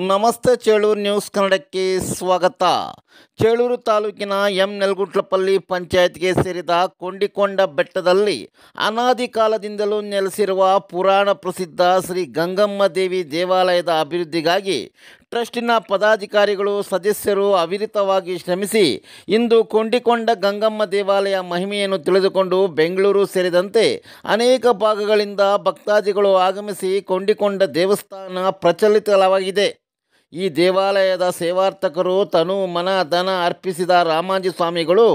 ನಮಸ್ತೆ ಚೇಳೂರು ನ್ಯೂಸ್ ಕನ್ನಡಕ್ಕೆ ಸ್ವಾಗತ. ಚೇಳೂರು ತಾಲೂಕಿನ ಎಂ ನೆಲಗುಟ್ಲಪಲ್ಲಿ ಪಂಚಾಯತ್ಗೆ ಸೇರಿದ ಕೊಂಡಿಕೊಂಡ ಬೆಟ್ಟದಲ್ಲಿ ಅನಾದಿ ಕಾಲದಿಂದಲೂ ನೆಲೆಸಿರುವ ಪುರಾಣ ಪ್ರಸಿದ್ಧ ಶ್ರೀ ಗಂಗಮ್ಮ ದೇವಿ ದೇವಾಲಯದ ಅಭಿವೃದ್ಧಿಗಾಗಿ ಟ್ರಸ್ಟಿನ ಪದಾಧಿಕಾರಿಗಳು ಸದಸ್ಯರು ಅವಿರತವಾಗಿ ಶ್ರಮಿಸಿ ಇಂದು ಕೊಂಡಿಕೊಂಡ ಗಂಗಮ್ಮ ದೇವಾಲಯ ಮಹಿಮೆಯನ್ನು ತಿಳಿದುಕೊಂಡು ಬೆಂಗಳೂರು ಸೇರಿದಂತೆ ಅನೇಕ ಭಾಗಗಳಿಂದ ಭಕ್ತಾದಿಗಳು ಆಗಮಿಸಿ ಕೊಂಡಿಕೊಂಡ ದೇವಸ್ಥಾನ ಪ್ರಚಲಿತವಾಗಿದೆ. ಈ ದೇವಾಲಯದ ಸೇವಾರ್ಥಕರು ತನು ಮನ ಧನ ಅರ್ಪಿಸಿದ ರಾಮಾಂಜಿ ಸ್ವಾಮಿಗಳು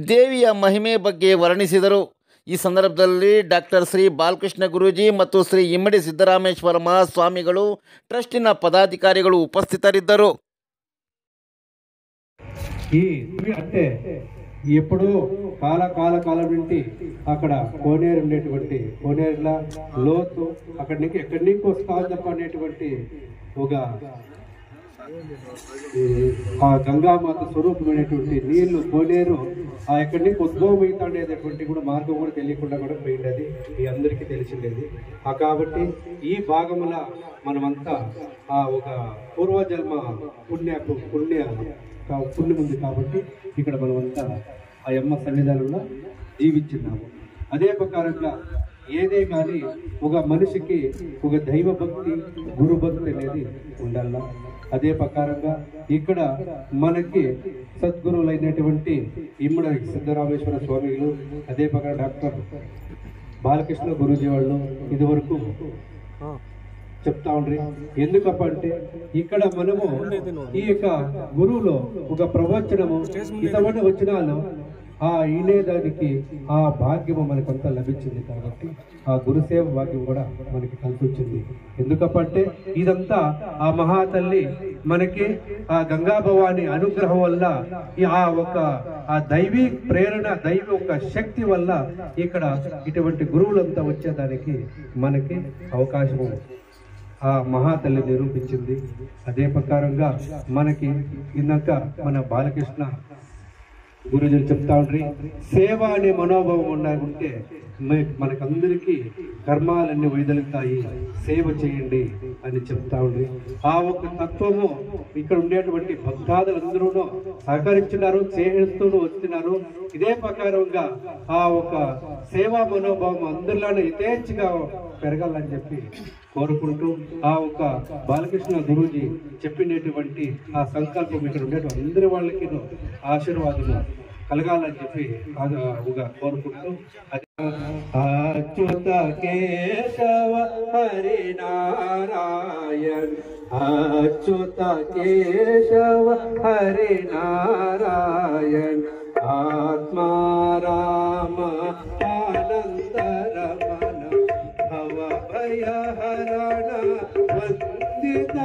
ದೇವಿಯ ಮಹಿಮೆ ಬಗ್ಗೆ ವರ್ಣಿಸಿದರು. ಈ ಸಂದರ್ಭದಲ್ಲಿ ಡಾಕ್ಟರ್ ಶ್ರೀ ಬಾಲಕೃಷ್ಣ ಗುರೂಜಿ ಮತ್ತು ಶ್ರೀ ಇಮ್ಮಡಿ ಸಿದ್ದರಾಮೇಶ್ವರ ಮಹಾಸ್ವಾಮಿಗಳು ಟ್ರಸ್ಟಿನ పదాధికారిಗಳು ఉపస్థితరిದ್ದರು. ఈ అంటే ఎప్పుడు కాలం నుండి అక్కడ కోనేరు ఉండేటువంటి కోనేరుల లోతు అక్కడి నుంచి ఎక్కడి నుంచి వస్తామని చెప్పనేటువంటి ఒక ఆ గంగామాత స్వరూపమైనటువంటి నీళ్లు కోనేరు ఆ ఎక్కడి నుంచి ఉద్భవం అవుతాడేటువంటి కూడా మార్గం కూడా తెలియకుండా కూడా పోయిండేది మీ అందరికీ తెలిసిండేది. కాబట్టి ఈ భాగముల మనమంతా ఆ ఒక పూర్వజన్మ పుణ్యం ఉంది కాబట్టి ఇక్కడ మనమంతా ఆ అమ్మ సన్నిధానంలో జీవించున్నాము. అదే ప్రకారంగా ఏదే కానీ ఒక మనిషికి ఒక దైవ భక్తి గురు భక్తి అనేది ఉండాల. అదే ప్రకారంగా ఇక్కడ మనకి సద్గురువులైనటువంటి ఇమ్మడి సిద్ధరామేశ్వర స్వామిలు, అదే ప్రకారం డాక్టర్ బాలకృష్ణ గురూజీ వాళ్ళు ఇదివరకు చెప్తా ఉండ్రి. ఎందుకంటే ఇక్కడ మనము ఈ యొక్క గురువులో ఒక ప్రవచనము ఇటువంటి వచనాలు ఆ వినేదానికి ఆ భాగ్యము మనకంతా లభించింది. కాబట్టి ఆ గురుసేవ భాగ్యం కూడా మనకి కలిసి వచ్చింది. ఎందుకంటే ఇదంతా ఆ మహాతల్లి మనకి ఆ గంగా భవాని అనుగ్రహం వల్ల ఆ ఒక ఆ దైవీ ప్రేరణ దైవ ఒక శక్తి వల్ల ఇక్కడ ఇటువంటి గురువులంతా వచ్చేదానికి మనకి అవకాశము ఆ మహాతల్లి నిరూపించింది. అదే ప్రకారంగా మనకి ఇందాక మన బాలకృష్ణ గురుజులు చెప్తా ఉండ్రి, సేవ అనే మనోభావం ఉంటే మనకందరికీ కర్మాలన్నీ వైదొలుగుతాయి, సేవ చేయండి అని చెప్తా ఉండ్రి. ఆ ఒక తత్వము ఇక్కడ ఉండేటువంటి భక్తాదులందరూ సహకరించినారు, చేస్తూ వస్తున్నారు. ఇదే ప్రకారంగా ఆ ఒక సేవా మనోభావం అందరిలోనే యథేచ్ఛగా పెరగాలని చెప్పి కోరుకుంటూ ఆ ఒక బాలకృష్ణ గురూజీ చెప్పినటువంటి ఆ సంకల్పం ఇక్కడ ఉండేటువంటి అందరి వాళ్ళకి ఆశీర్వాదము కలగాలని చెప్పి కోరుకుంటూ అచ్యుత కేశవ హరి నారాయణ అచ్యుత కేశవ హరి నారాయణ ఆత్మారామ ఆనందరమణ భవ భయ హరణ వందిత